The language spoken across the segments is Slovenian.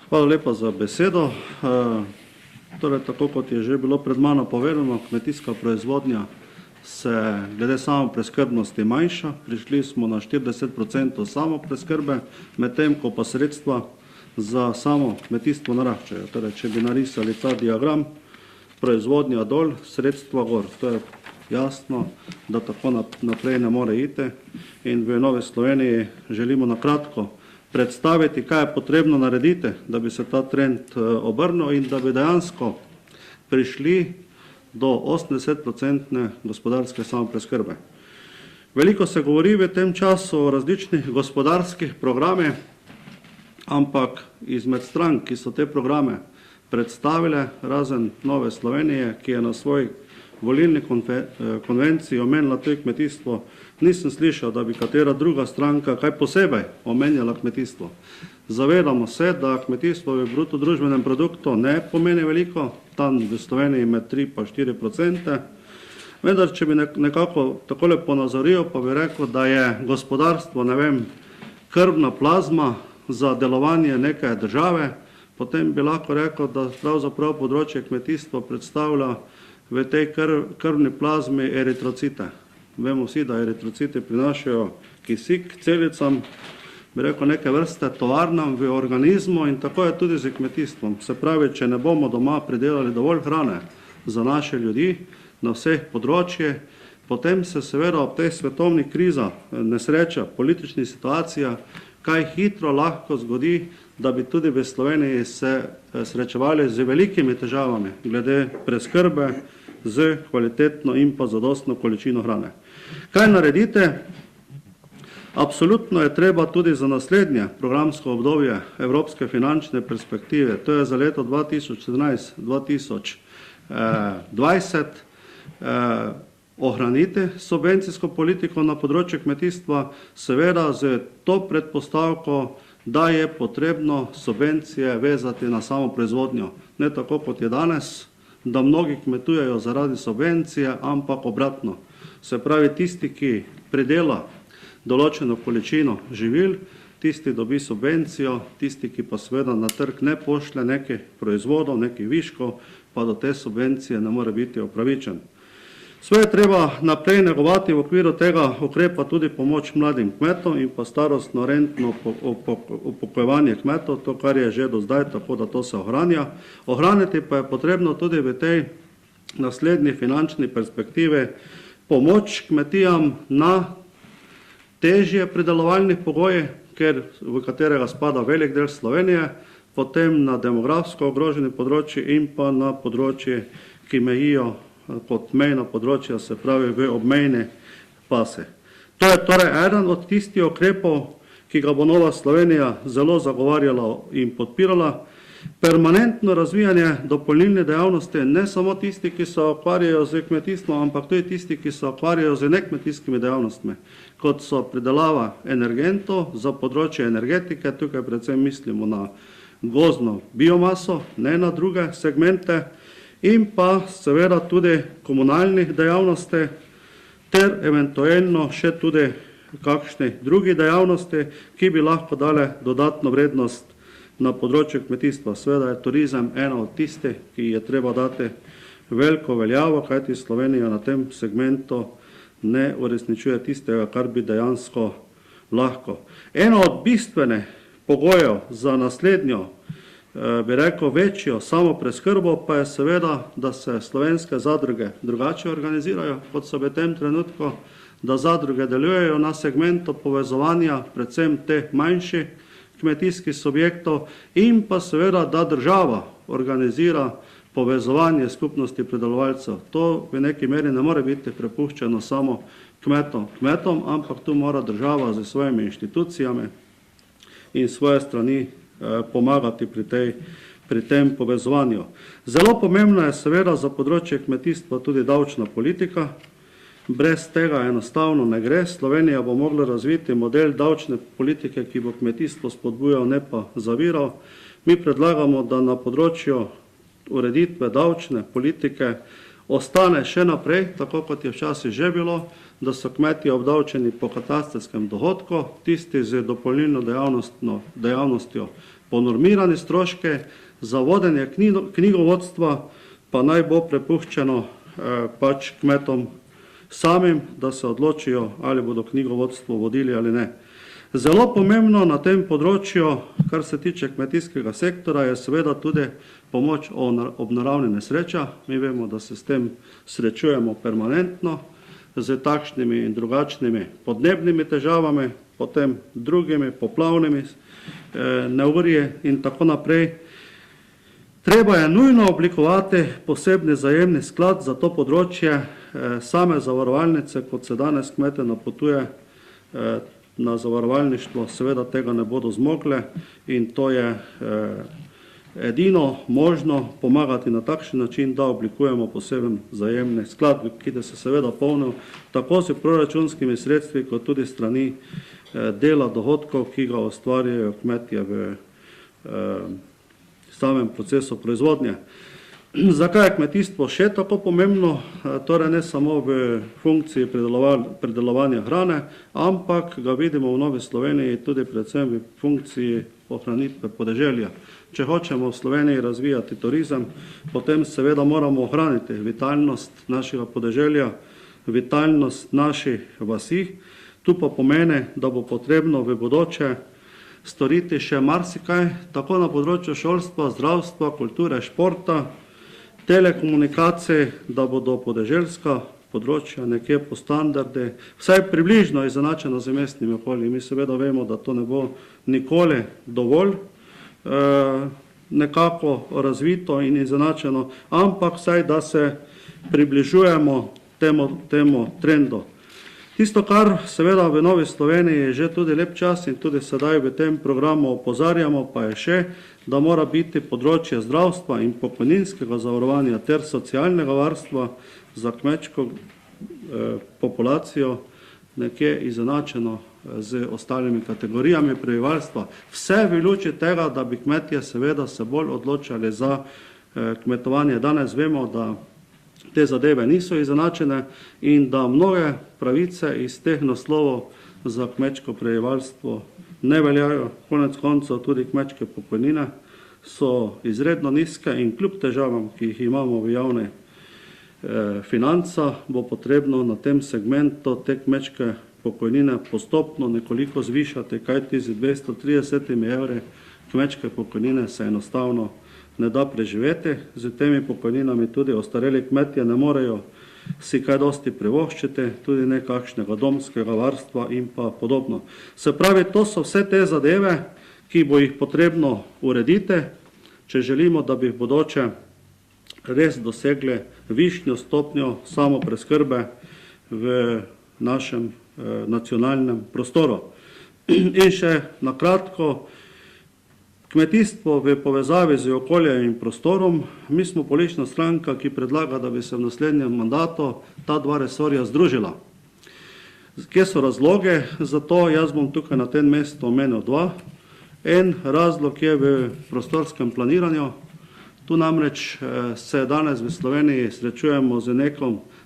Hvala lepa za besedo. Torej, tako kot je že bilo pred mano povedano, kmetijska proizvodnja se glede samopreskrbnosti manjša. Prišli smo na 40% samopreskrbe, medtem ko pa sredstva za samo kmetijstvo naraščajo. Torej, če bi narisali ta diagram, proizvodnja dol, sredstva gor. To je jasno, da tako naprej ne more iti. In v Novi Sloveniji želimo na kratko predstaviti, kaj je potrebno narediti, da bi se ta trend obrnil in da bi dejansko prišli do 80% gospodarske samopreskrbe. Veliko se govori v tem času o različnih gospodarskih programih, ampak izmed strank, ki so te programe predstavile, razen Nove Slovenije, ki je na svoji volilni konvenciji omenila tudi kmetijstvo, nisem slišal, da bi katera druga stranka kaj posebej omenjala kmetijstvo. Zavedamo se, da kmetijstvo v bruto družbenem produktu ne pomeni veliko, tam v Sloveniji med 3 pa 4%, vendar če bi nekako takole ponazoril, pa bi rekel, da je gospodarstvo, ne vem, krvna plazma za delovanje neke države, potem bi lahko rekel, da pravzaprav področje kmetijstva predstavlja v tej krvni plazmi eritrocite. Vemo vsi, da eritrociti prinašajo kisik celicam, bi rekel, neke vrste tovarnam v organizmu in tako je tudi z kmetijstvom. Se pravi, če ne bomo doma pridelali dovolj hrane za naše ljudi na vseh področjih, potem se seveda ob tej svetovni kriza, nesreča, politični situacija, kaj hitro lahko zgodi, da bi tudi v Sloveniji se srečevali z velikimi težavami glede preskrbe z kvalitetno in pa zadostno količino hrane. Kaj naredite? Absolutno je treba tudi za naslednje programsko obdobje Evropske finančne perspektive, to je za leto 2014-2020, ohraniti subvencijsko politiko na področju kmetijstva, seveda z to predpostavko, da je potrebno subvencije vezati na samo proizvodnjo. Ne tako kot je danes, da mnogi kmetujejo zaradi subvencije, ampak obratno. Se pravi, tisti, ki pridela določeno količino živil, tisti dobi subvencijo, tisti, ki pa seveda na trg ne pošlje nekih proizvodov, nekih viškov, pa do te subvencije ne more biti upravičen. Sve je treba naprej negovati v okviru tega ukrepa tudi pomoč mladim kmetom in pa starostno rentno upokojevanje kmetov, to kar je že do zdaj, tako da to se ohranja. Ohraniti pa je potrebno tudi v tej naslednji finančni perspektivi pomoč kmetijam na težje pridelovalnih pogojih, v katerega spada velik del Slovenije, potem na demografsko ogroženi področji in pa na področji, ki mejijo kot mejna področja, se pravi v obmejni pase. To je torej eden od tistih ukrepov, ki ga bo Nova Slovenija zelo zagovarjala in podpirala. Permanentno razvijanje dopolnilne dejavnosti, ne samo tisti, ki se ukvarjajo z kmetijstvom, ampak tudi tisti, ki se ukvarjajo z nekmetijskimi dejavnostmi, kot so pridelava energentov za področje energetike, tukaj predvsem mislimo na gozdno biomaso, ne na druge segmente, in pa seveda tudi komunalnih dejavnosti ter eventualno še tudi kakšnih drugih dejavnosti, ki bi lahko dale dodatno vrednost na področju kmetijstva. Seveda je turizem ena od tistih, ki je treba dati veliko veljavo, kajti Slovenija na tem segmentu ne uresničuje tistega, kar bi dejansko lahko. Eno od bistvenih pogojev za naslednjo, bi rekel, večjo samopreskrbo pa je seveda, da se slovenske zadruge drugače organizirajo, kot so v tem trenutku, da zadruge delujejo na segmentu povezovanja predvsem teh manjših kmetijskih subjektov in pa seveda, da država organizira povezovanje skupnosti pridelovalcev. To v neki meri ne more biti prepuščeno samo kmetom, ampak tu mora država z svojimi inštitucijami in svoje strani pomagati pri tem povezovanju. Zelo pomembna je seveda za področje kmetijstva tudi davčna politika. Brez tega enostavno ne gre. Slovenija bo mogla razviti model davčne politike, ki bo kmetijstvo spodbujal, ne pa zaviral. Mi predlagamo, da na področju ureditve davčne politike ostane še naprej, tako kot je včasih že bilo, da so kmetje obdavčeni po katastrskem dohodku, tisti z dopolnilno dejavnostjo po normirani stroške, za vodenje knjigovodstva pa naj bo prepuščeno pač kmetom samim, da se odločijo, ali bodo knjigovodstvo vodili ali ne. Zelo pomembno na tem področju, kar se tiče kmetijskega sektora, je seveda tudi pomoč ob naravnih nesrečah. Mi vemo, da se s tem srečujemo permanentno, z takšnimi in drugačnimi podnebnimi težavami, potem drugimi poplavnimi neurji in tako naprej. Treba je nujno oblikovati posebni zajemni sklad za to področje. Same zavarovalnice, kot se danes kmete napotuje na zavarovalništvo, seveda tega ne bodo zmogle in to je edino možno pomagati na takšen način, da oblikujemo poseben zajemni sklad, ki da se seveda polnil tako s proračunskimi sredstvi, kot tudi strani dela dohodkov, ki ga ustvarjajo kmetje v samem procesu proizvodnje. Zakaj je kmetijstvo še tako pomembno? Torej ne samo v funkciji predelovanja hrane, ampak ga vidimo v Novi Sloveniji tudi predvsem v funkciji ohranitve podeželja. Če hočemo v Sloveniji razvijati turizem, potem seveda moramo ohraniti vitalnost našega podeželja, vitalnost naših vasi. Tu pa pomeni, da bo potrebno v bodoče storiti še marsikaj, tako na področju šolstva, zdravstva, kulture, športa, telekomunikacij, da bodo podeželska področja nekje po standardi, vsaj približno izenačeno z mestnimi okolji. Mi seveda vemo, da to ne bo nikoli dovolj nekako razvito in izenačeno, ampak vsaj, da se približujemo temu trendu. Tisto, kar seveda v Novi Sloveniji že tudi lep čas in tudi sedaj v tem programu opozarjamo, pa je še, da mora biti področje zdravstva in pokojninskega zavarovanja ter socialnega varstva za kmečko populacijo nekje izenačeno z ostalimi kategorijami prebivalstva. Vse v luči tega, da bi kmetje seveda se bolj odločali za kmetovanje. Danes vemo, da te zadeve niso izenačene in da mnoge pravice iz teh naslovov za kmečko prebivalstvo ne veljajo. Konec koncev tudi kmečke pokojnine so izredno nizke in kljub težavam, ki jih imamo v javnih financah, bo potrebno na tem segmentu te kmečke pokojnine postopno nekoliko zvišati, kajti z 230 evri kmečke pokojnine se enostavno ne da preživeti. Z temi pokojninami tudi ostareli kmetje ne morejo si kaj dosti privoščiti, tudi nekakšnega domskega varstva in pa podobno. Se pravi, to so vse te zadeve, ki bo jih potrebno urediti, če želimo, da bi v bodoče res dosegli višjo stopnjo samopreskrbe v našem nacionalnem prostoru. In še na kratko, kmetijstvo v povezavi z okoljem in prostorom. Mi smo politična stranka, ki predlaga, da bi se v naslednjem mandatu ta dva resorja združila. Kje so razloge za to? Jaz bom tukaj na tem mestu omenil dva. En razlog je v prostorskem planiranju. Tu namreč se danes v Sloveniji srečujemo z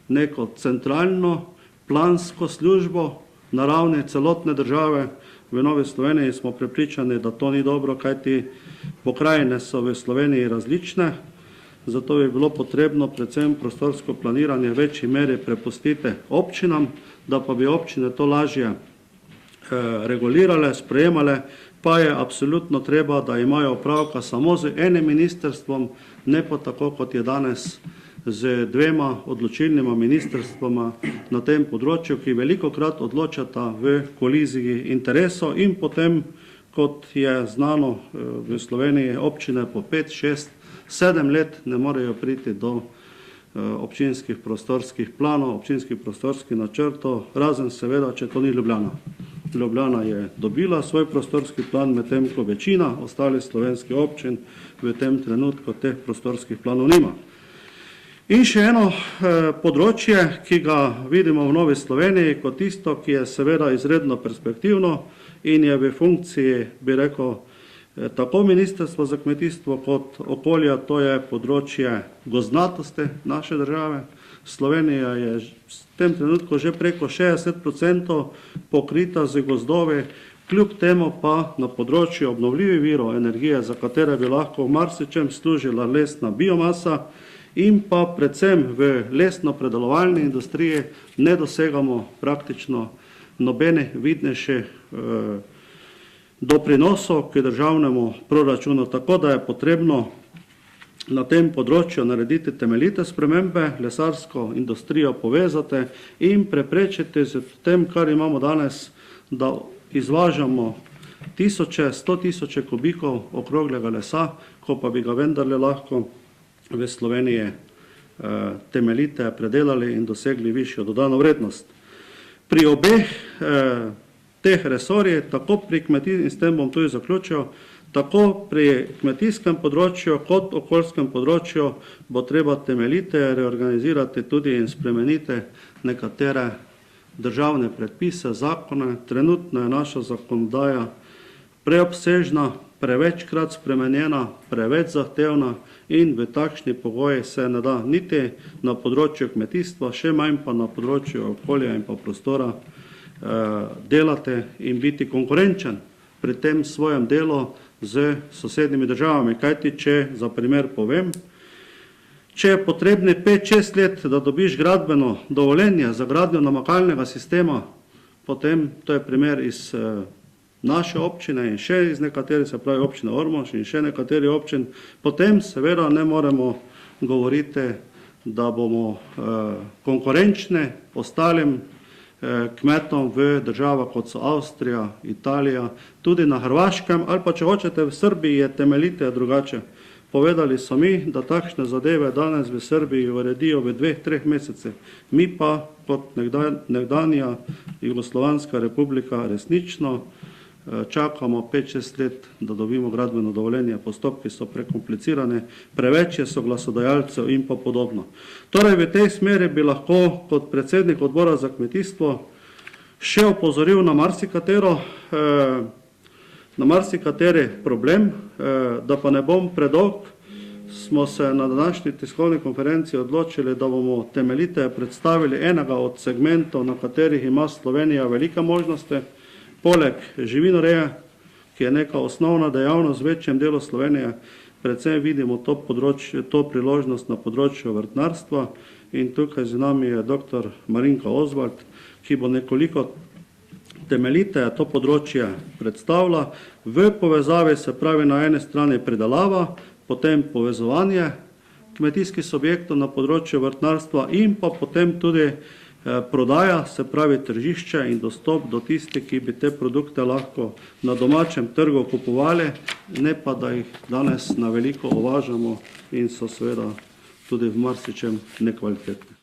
neko centralno plansko službo na ravni celotne države. V Novi Sloveniji smo prepričani, da to ni dobro, kajti pokrajine so v Sloveniji različne, zato bi bilo potrebno predvsem prostorsko planiranje v večji meri prepustiti občinam, da pa bi občine to lažje regulirale, sprejemale, pa je absolutno treba, da imajo opravka samo z enim ministrstvom, ne pa tako, kot je danes z dvema odločilnima ministrstvoma na tem področju, ki velikokrat odločata v koliziji interesov in potem, kot je znano v Sloveniji, občine po 5, 6, 7 let ne morejo priti do občinskih prostorskih planov, občinskih prostorskih načrtov, razen seveda, če to ni Ljubljana. Ljubljana je dobila svoj prostorski plan, medtem ko večina ostalih slovenskih občin v tem trenutku teh prostorskih planov nima. In še eno področje, ki ga vidimo v Novi Sloveniji kot tisto, ki je seveda izredno perspektivno in je v funkciji, bi rekel, tako Ministrstvo za kmetijstvo kot okolja, to je področje gozdnatosti naše države. Slovenija je v tem trenutku že preko 60% pokrita z gozdovi, kljub temu pa na področju obnovljivih virov energije, za katere bi lahko v marsičem služila lesna biomasa, in pa predvsem v lesno-predelovalni industriji ne dosegamo praktično nobenih vidnejših doprinosov k državnemu proračunu, tako da je potrebno na tem področju narediti temeljite spremembe, lesarsko industrijo povezati in preprečiti z tem, kar imamo danes, da izvažamo tisoče, 100 tisoče kubikov okroglega lesa, ko pa bi ga vendarle lahko v Sloveniji temeljite predelali in dosegli višjo dodano vrednost. Pri obeh teh resorjih, tako pri kmetijskem, in s tem bom tudi zaključil, tako pri kmetijskem področju kot okoljskem področju bo treba temeljite reorganizirati tudi in spremeniti nekatere državne predpise, zakone. Trenutno je naša zakonodaja preobsežna, prevečkrat spremenjena, preveč zahtevna in v takšni pogoji se ne da niti na področju kmetijstva, še manj pa na področju okolja in pa prostora delati in biti konkurenčen pri tem svojem delu z sosednjimi državami. Kajti, če za primer povem, če je potrebne 5-6 let, da dobiš gradbeno dovoljenje za gradnjo namakalnega sistema, potem, to je primer iz naše občine in še iz nekaterih, se pravi občine Ormož in še nekateri občin, potem seveda ne moremo govoriti, da bomo konkurenčni ostalim kmetom v državah, kot so Avstrija, Italija, tudi na Hrvaškem, ali pa če hočete v Srbiji je temeljite drugače. Povedali so mi, da takšne zadeve danes v Srbiji uredijo v 2-3 mesecih. Mi pa kot nekdanja Jugoslovanska republika resnično čakamo 5-6 let, da dobimo gradbeno dovoljenje. Postopki so prekomplicirani, preveč je soglasodajalcev in pa podobno. Torej, v tej smeri bi lahko kot predsednik odbora za kmetijstvo še opozoril na marsikateri problem, da pa ne bom predolg. Smo se na današnji tiskovni konferenciji odločili, da bomo temeljite predstavili enega od segmentov, na katerih ima Slovenija velike možnosti. Poleg živinoreje, ki je neka osnovna dejavnost v večjem delu Slovenije, predvsem vidimo to priložnost na področju vrtnarstva in tukaj z nami je dr. Marinka Oswald, ki bo nekoliko temeljite to področje predstavila v povezavi, se pravi na eni strani pridelava, potem povezovanje kmetijskih subjektov na področju vrtnarstva in pa potem tudi prodaja, se pravi tržišče in dostop do tistih, ki bi te produkte lahko na domačem trgu kupovali, ne pa da jih danes na veliko uvažamo in so seveda tudi v marsičem nekvalitetni.